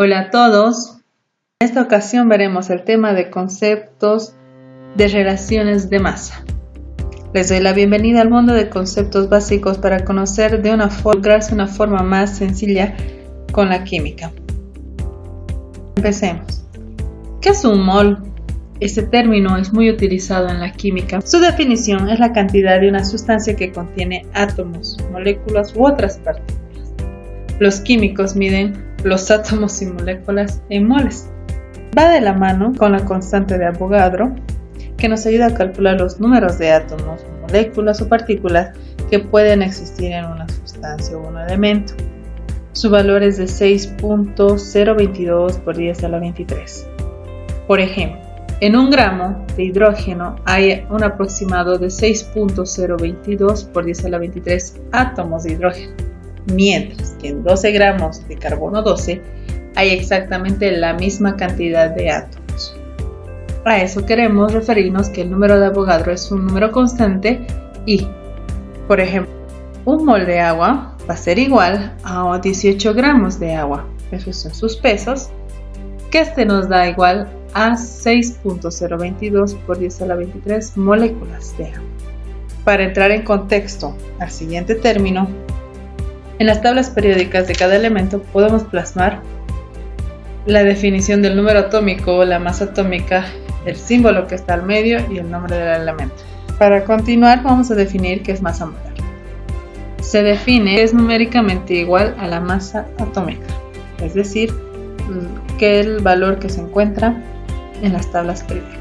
Hola a todos. En esta ocasión veremos el tema de conceptos de relaciones de masa. Les doy la bienvenida al mundo de conceptos básicos para conocer de una forma más sencilla con la química. Empecemos. ¿Qué es un mol? Este término es muy utilizado en la química. Su definición es la cantidad de una sustancia que contiene átomos, moléculas u otras partículas. Los químicos miden los átomos y moléculas en moles. Va de la mano con la constante de Avogadro, que nos ayuda a calcular los números de átomos, moléculas o partículas que pueden existir en una sustancia o un elemento. Su valor es de 6.022 por 10 a la 23. Por ejemplo, en un gramo de hidrógeno hay un aproximado de 6.022 por 10 a la 23 átomos de hidrógeno, mientras que en 12 gramos de carbono 12 hay exactamente la misma cantidad de átomos. A eso queremos referirnos que el número de Avogadro es un número constante y, por ejemplo, un mol de agua va a ser igual a 18 gramos de agua, esos son sus pesos, que nos da igual a 6.022 por 10 a la 23 moléculas de agua. Para entrar en contexto al siguiente término, en las tablas periódicas de cada elemento podemos plasmar la definición del número atómico, la masa atómica, el símbolo que está al medio y el nombre del elemento. Para continuar vamos a definir qué es masa molar. Se define que es numéricamente igual a la masa atómica, es decir, que el valor que se encuentra en las tablas periódicas.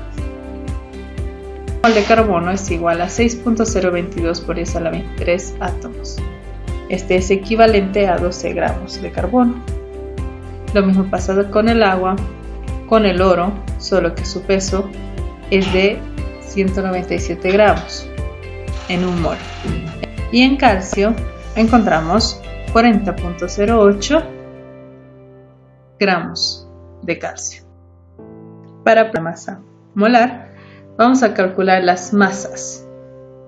El mol de carbono es igual a 6.022 por 10 a la 23 átomos. Este es equivalente a 12 gramos de carbono. Lo mismo pasa con el agua, con el oro, solo que su peso es de 197 gramos en un mol. Y en calcio encontramos 40.08 gramos de calcio. Para la masa molar vamos a calcular las masas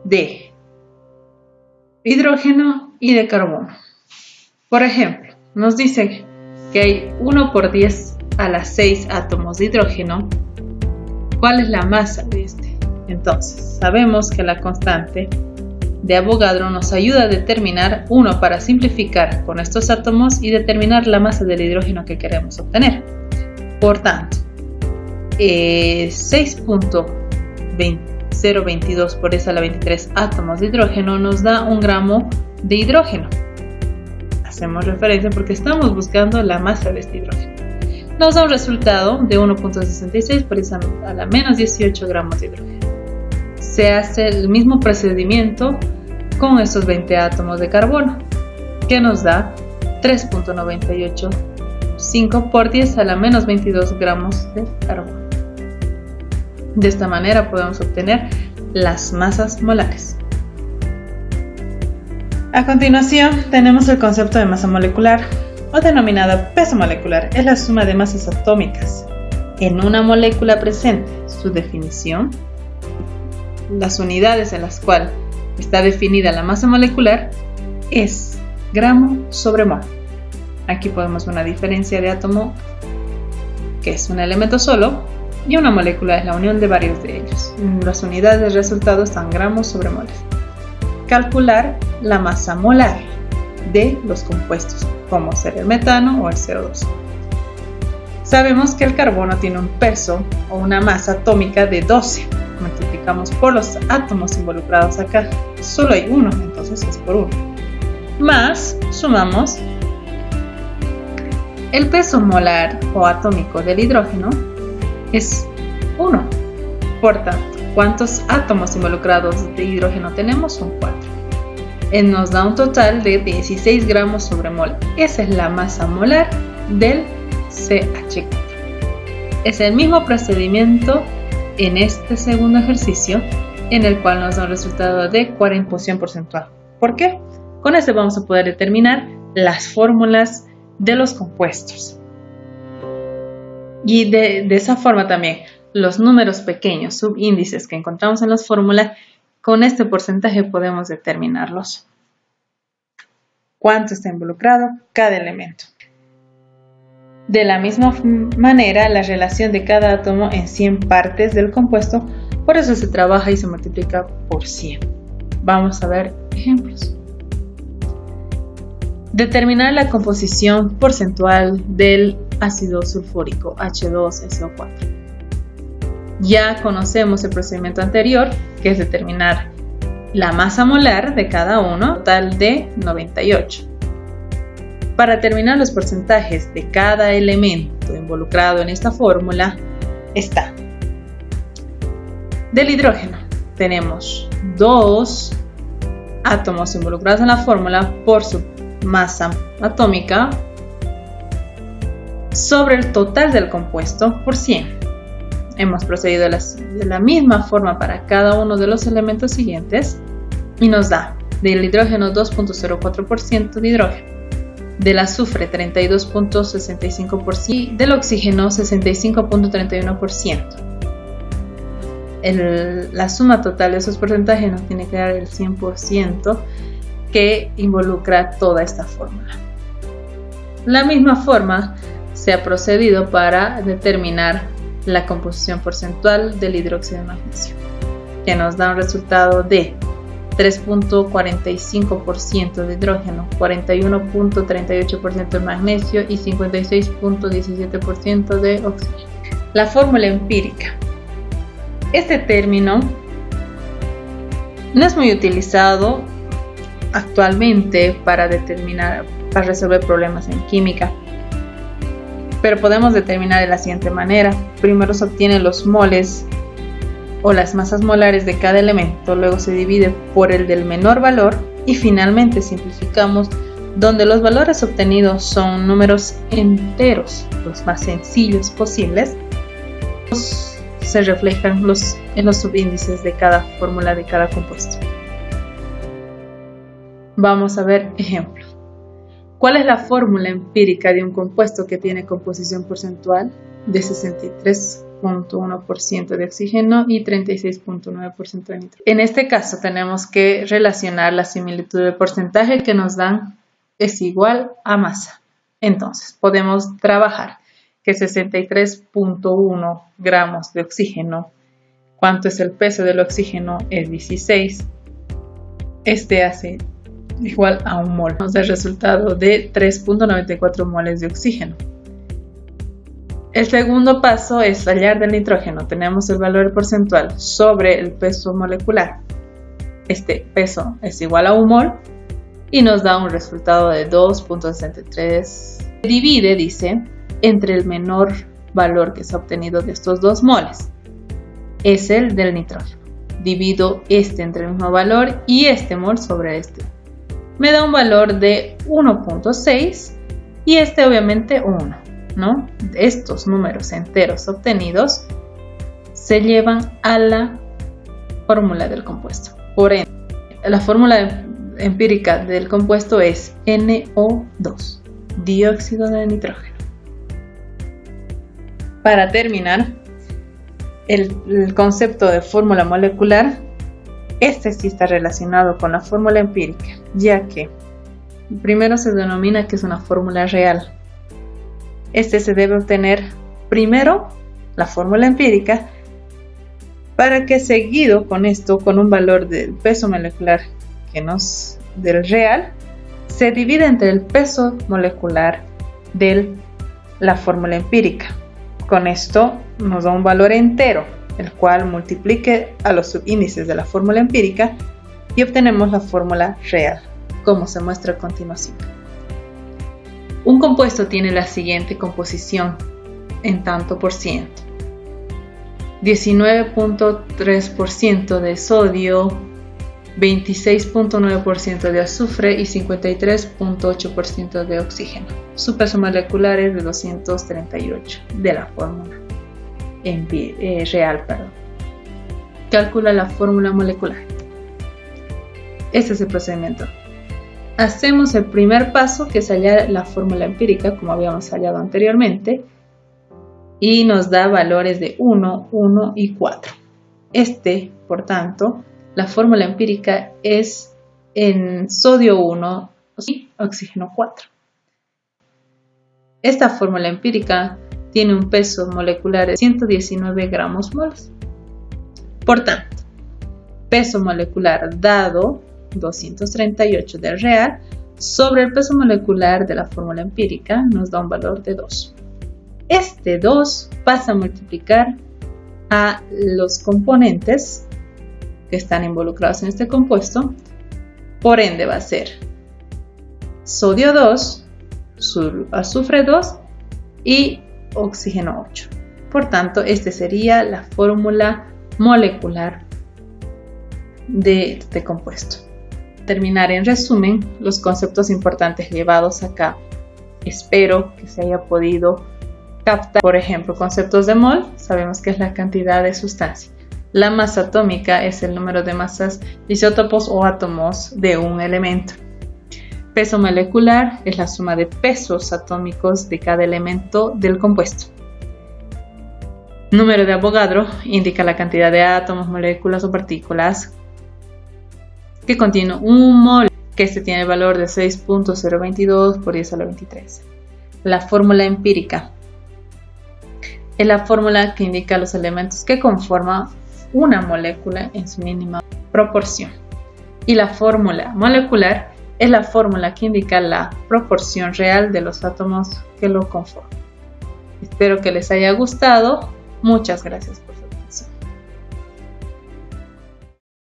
de hidrógeno y de carbono. Por ejemplo, nos dice que hay 1 por 10 a la 6 átomos de hidrógeno. ¿Cuál es la masa de este? Entonces, sabemos que la constante de Avogadro nos ayuda a determinar, para simplificar con estos átomos y determinar la masa del hidrógeno que queremos obtener. Por tanto, 6.022 por 10 a la 23 átomos de hidrógeno nos da un gramo de hidrógeno. Hacemos referencia porque estamos buscando la masa de este hidrógeno. Nos da un resultado de 1.66 por 10 a la menos 18 gramos de hidrógeno. Se hace el mismo procedimiento con estos 20 átomos de carbono, que nos da 3.985 por 10 a la menos 22 gramos de carbono. De esta manera podemos obtener las masas molares. A continuación tenemos el concepto de masa molecular, o denominada peso molecular. Es la suma de masas atómicas en una molécula presente. Su definición, las unidades en las cuales está definida la masa molecular, es gramo sobre mol. Aquí podemos ver una diferencia de átomo, que es un elemento solo, y una molécula es la unión de varios de ellos. Las unidades del resultado están gramos sobre moles. Calcular la masa molar de los compuestos, como ser el metano o el CO2. Sabemos que el carbono tiene un peso o una masa atómica de 12. Multiplicamos por los átomos involucrados acá. Solo hay uno, entonces es por 1. Más sumamos el peso molar o atómico del hidrógeno es 1. Por tanto, ¿cuántos átomos involucrados de hidrógeno tenemos? Son 4. Nos da un total de 16 gramos sobre mol. Esa es la masa molar del CH4. Es el mismo procedimiento en este segundo ejercicio, en el cual nos da un resultado de composición porcentual. ¿Por qué? Con este vamos a poder determinar las fórmulas de los compuestos. Y de esa forma también los números pequeños, subíndices que encontramos en las fórmulas, con este porcentaje podemos determinarlos. ¿Cuánto está involucrado cada elemento? De la misma manera, la relación de cada átomo en 100 partes del compuesto, por eso se trabaja y se multiplica por 100. Vamos a ver ejemplos. Determinar la composición porcentual del ácido sulfúrico H2SO4. Ya conocemos el procedimiento anterior, que es determinar la masa molar de cada uno, total de 98. Para determinar los porcentajes de cada elemento involucrado en esta fórmula está: del hidrógeno tenemos 2 átomos involucrados en la fórmula por su masa atómica sobre el total del compuesto por 100. Hemos procedido de la misma forma para cada uno de los elementos siguientes y nos da del hidrógeno 2.04% de hidrógeno, del azufre 32.65% y del oxígeno 65.31%. La suma total de esos porcentajes nos tiene que dar el 100% que involucra toda esta fórmula. La misma forma se ha procedido para determinar la composición porcentual del hidróxido de magnesio, que nos da un resultado de 3.45% de hidrógeno, 41.38% de magnesio y 56.17% de oxígeno. La fórmula empírica. Este término no es muy utilizado actualmente para resolver problemas en química, pero podemos determinar de la siguiente manera. Primero se obtienen los moles o las masas molares de cada elemento, luego se divide por el del menor valor y finalmente simplificamos donde los valores obtenidos son números enteros, los más sencillos posibles. Se reflejan en los subíndices de cada fórmula de cada compuesto. Vamos a ver ejemplos. ¿Cuál es la fórmula empírica de un compuesto que tiene composición porcentual de 63.1% de oxígeno y 36.9% de nitrógeno? En este caso tenemos que relacionar la similitud de porcentaje que nos dan es igual a masa. Entonces podemos trabajar que 63.1 gramos de oxígeno, ¿cuánto es el peso del oxígeno? Es 16. Este hace igual a un mol. Nos da el resultado de 3.94 moles de oxígeno. El segundo paso es hallar del nitrógeno. Tenemos el valor porcentual sobre el peso molecular. Este peso es igual a un mol y nos da un resultado de 2.63. Se divide, dice, entre el menor valor que se ha obtenido de estos 2 moles. Es el del nitrógeno. Divido este entre el mismo valor y este mol sobre este. Me da un valor de 1.6 y este obviamente 1, ¿no? Estos números enteros obtenidos se llevan a la fórmula del compuesto. Por ende, la fórmula empírica del compuesto es NO2, dióxido de nitrógeno. Para terminar, el concepto de fórmula molecular, este sí está relacionado con la fórmula empírica, ya que primero se denomina que es una fórmula real. Este se debe obtener primero la fórmula empírica para que seguido con esto, con un valor del peso molecular del real, se divide entre el peso molecular de la fórmula empírica. Con esto nos da un valor entero, el cual multiplique a los subíndices de la fórmula empírica y obtenemos la fórmula real, como se muestra a continuación. Un compuesto tiene la siguiente composición en tanto por ciento: 19.3% de sodio, 26.9% de azufre y 53.8% de oxígeno. Su peso molecular es de 238 de la fórmula real. Calcula la fórmula molecular. Este es el procedimiento. Hacemos el primer paso, que es hallar la fórmula empírica, como habíamos hallado anteriormente, y nos da valores de 1, 1 y 4. Por tanto, la fórmula empírica es en sodio 1 y oxígeno 4. Esta fórmula empírica tiene un peso molecular de 119 gramos moles. Por tanto, peso molecular dado 238 del real sobre el peso molecular de la fórmula empírica nos da un valor de 2. Este 2 pasa a multiplicar a los componentes que están involucrados en este compuesto. Por ende va a ser sodio 2, azufre 2 y oxígeno 8. Por tanto, esta sería la fórmula molecular de este compuesto. Terminar en resumen los conceptos importantes llevados acá. Espero que se haya podido captar. Por ejemplo, conceptos de mol, sabemos que es la cantidad de sustancia. La masa atómica es el número de masas, isótopos o átomos de un elemento. Peso molecular es la suma de pesos atómicos de cada elemento del compuesto. Número de Avogadro indica la cantidad de átomos, moléculas o partículas que contiene un mol, que este tiene el valor de 6.022 por 10 a la 23. La fórmula empírica es la fórmula que indica los elementos que conforman una molécula en su mínima proporción. Y la fórmula molecular es la fórmula que indica la proporción real de los átomos que lo conforman. Espero que les haya gustado. Muchas gracias.